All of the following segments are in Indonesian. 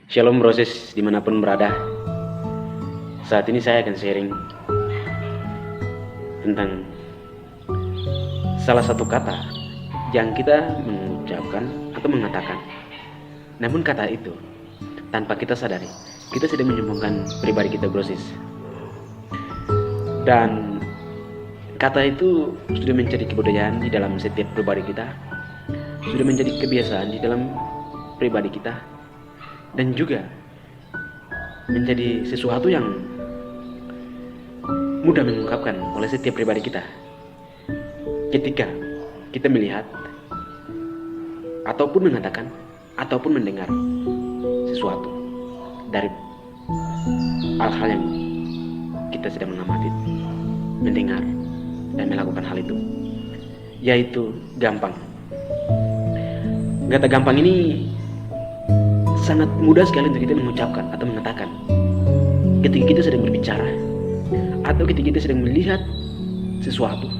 Shalom proses dimanapun berada. Saat ini saya akan sharing tentang salah satu kata yang kita mengucapkan atau mengatakan. Namun kata itu tanpa kita sadari, kita sedang menyombongkan pribadi kita proses. Dan kata itu sudah menjadi kebudayaan di dalam setiap pribadi kita, sudah menjadi kebiasaan di dalam pribadi kita, dan juga menjadi sesuatu yang mudah mengungkapkan oleh setiap pribadi kita ketika kita melihat ataupun mengatakan ataupun mendengar sesuatu dari hal-hal yang kita sedang mengamati, mendengar dan melakukan hal itu, yaitu gampang. Kata gampang ini sangat mudah sekali untuk kita mengucapkan atau mengatakan ketika kita sedang berbicara, atau ketika kita sedang melihat sesuatu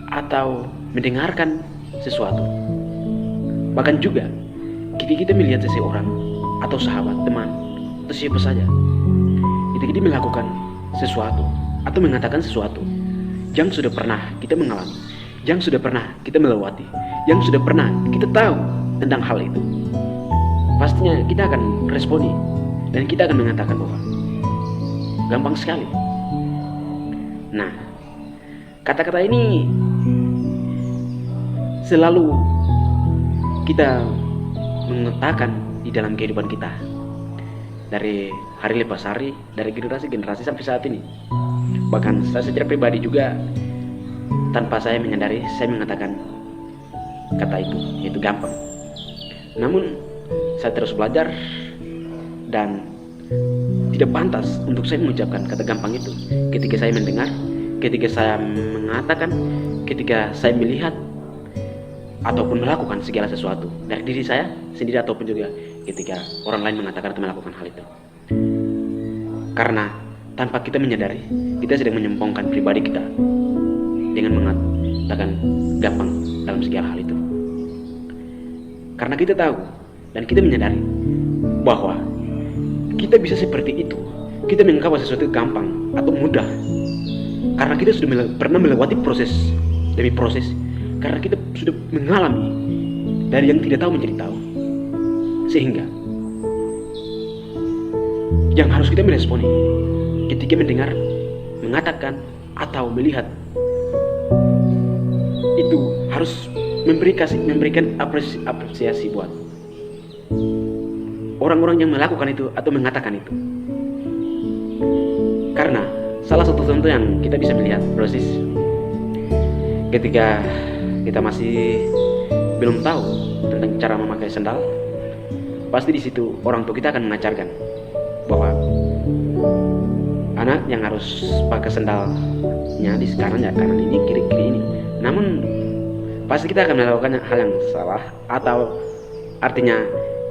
atau mendengarkan sesuatu. Bahkan juga ketika kita melihat seseorang atau sahabat, teman, atau siapa saja, ketika dia melakukan sesuatu atau mengatakan sesuatu yang sudah pernah kita mengalami, yang sudah pernah kita melewati, yang sudah pernah kita tahu tentang hal itu, pastinya kita akan responi dan kita akan mengatakan bahwa gampang sekali. Nah, kata-kata ini selalu kita mengatakan di dalam kehidupan kita dari hari lepas hari, dari generasi-generasi sampai saat ini. Bahkan saya secara pribadi juga tanpa saya menyadari, saya mengatakan kata itu, yaitu gampang. Namun saya terus belajar dan tidak pantas untuk saya mengucapkan kata gampang itu ketika saya mendengar, ketika saya mengatakan, ketika saya melihat ataupun melakukan segala sesuatu dari diri saya sendiri, ataupun juga ketika orang lain mengatakan atau melakukan hal itu. Karena tanpa kita menyadari, kita sedang menyombongkan pribadi kita dengan mengatakan gampang dalam segala hal itu. Karena kita tahu dan kita menyadari bahwa kita bisa seperti itu, kita menganggap sesuatu gampang atau mudah karena kita sudah pernah melewati proses demi proses, karena kita sudah mengalami dari yang tidak tahu menjadi tahu. Sehingga yang harus kita meresponi ketika mendengar, mengatakan, atau melihat itu harus memberikan apresiasi buat orang-orang yang melakukan itu atau mengatakan itu. Karena salah satu contoh yang kita bisa melihat proses ketika kita masih belum tahu tentang cara memakai sandal, pasti di situ orang tua kita akan mengajarkan bahwa anak yang harus pakai sandalnya di kanan ya kanan, ini kiri ini. Namun pasti kita akan melakukan hal yang salah, atau artinya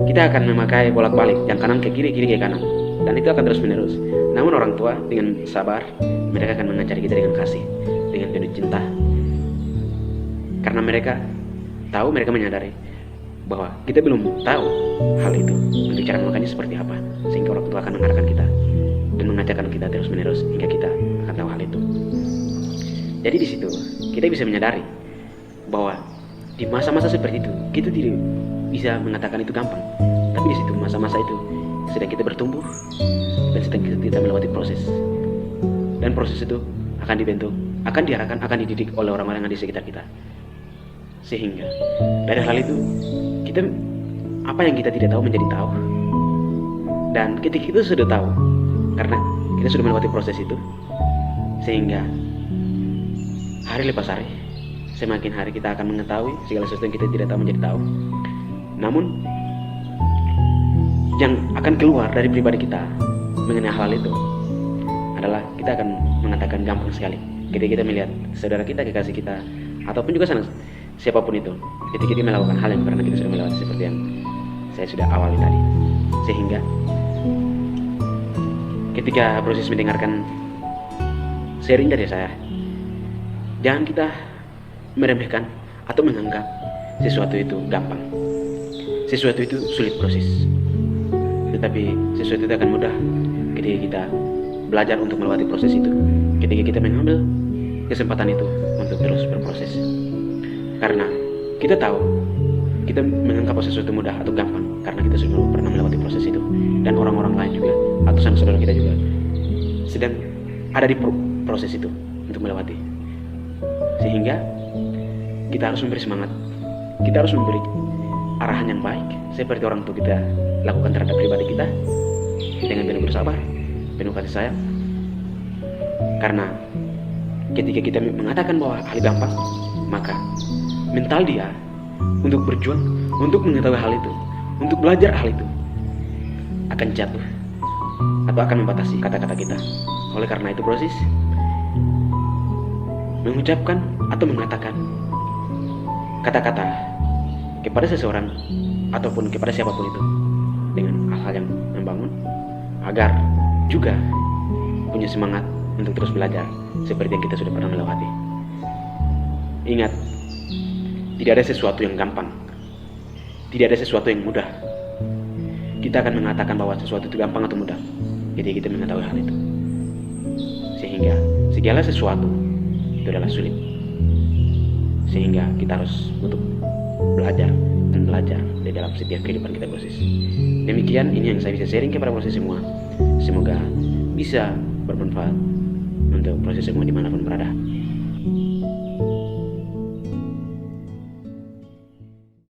kita akan memakai bolak-balik yang kanan ke kiri, kiri ke kanan, dan itu akan terus menerus. Namun orang tua dengan sabar, mereka akan mengajari kita dengan kasih, dengan penuh cinta, karena mereka tahu, mereka menyadari bahwa kita belum tahu hal itu untuk cara melakukannya seperti apa, sehingga orang tua akan mengarahkan kita dan mengajarkan kita terus menerus hingga kita akan tahu hal itu. Jadi di situ kita bisa menyadari bahwa di masa-masa seperti itu kita tidak bisa mengatakan itu gampang, tapi di situ masa-masa itu sedang kita bertumbuh dan sedang kita melewati proses, dan proses itu akan dibentuk, akan diarahkan, akan dididik oleh orang-orang yang di sekitar kita. Sehingga dari hal itu kita, apa yang kita tidak tahu menjadi tahu, dan ketika kita sudah tahu karena kita sudah melewati proses itu, sehingga hari lepas hari, semakin hari kita akan mengetahui segala sesuatu yang kita tidak tahu menjadi tahu. Namun yang akan keluar dari pribadi kita mengenai hal itu adalah kita akan mengatakan gampang sekali ketika kita melihat saudara kita, kekasih kita, ataupun juga siapapun itu, ketika dia melakukan hal yang pernah kita sudah melewati, seperti yang saya sudah awali tadi. Sehingga ketika proses mendengarkan sharing dari saya, jangan kita meremehkan atau menganggap sesuatu itu gampang, sesuatu itu sulit proses. Tetapi sesuatu itu akan mudah ketika kita belajar untuk melewati proses itu, ketika kita mengambil kesempatan itu untuk terus berproses. Karena kita tahu, kita menganggap sesuatu mudah atau gampang karena kita sudah pernah melewati proses itu. Dan orang-orang lain juga, atau saudara kita juga sedang ada di proses itu untuk melewati. Sehingga kita harus memberi semangat, kita harus memberi arahan yang baik seperti orang tua kita lakukan terhadap pribadi kita, dengan penuh bersabar, penuh kasih sayang. Karena ketika kita mengatakan bahwa hal gampang, maka mental dia untuk berjuang, untuk mengetahui hal itu, untuk belajar hal itu akan jatuh atau akan membatasi kata-kata kita. Oleh karena itu proses mengucapkan atau mengatakan kata-kata kepada seseorang ataupun kepada siapapun itu dengan hal-hal yang membangun, agar juga punya semangat untuk terus belajar seperti yang kita sudah pernah melewati. Ingat, tidak ada sesuatu yang gampang, tidak ada sesuatu yang mudah. Kita akan mengatakan bahwa sesuatu itu gampang atau mudah ketika kita mengetahui hal itu. Sehingga segala sesuatu itu adalah sulit. Sehingga kita harus untuk belajar dan belajar di dalam setiap kehidupan kita proses. Demikian ini yang saya bisa sharing kepada proses semua. Semoga bisa bermanfaat untuk proses semua dimanapun berada.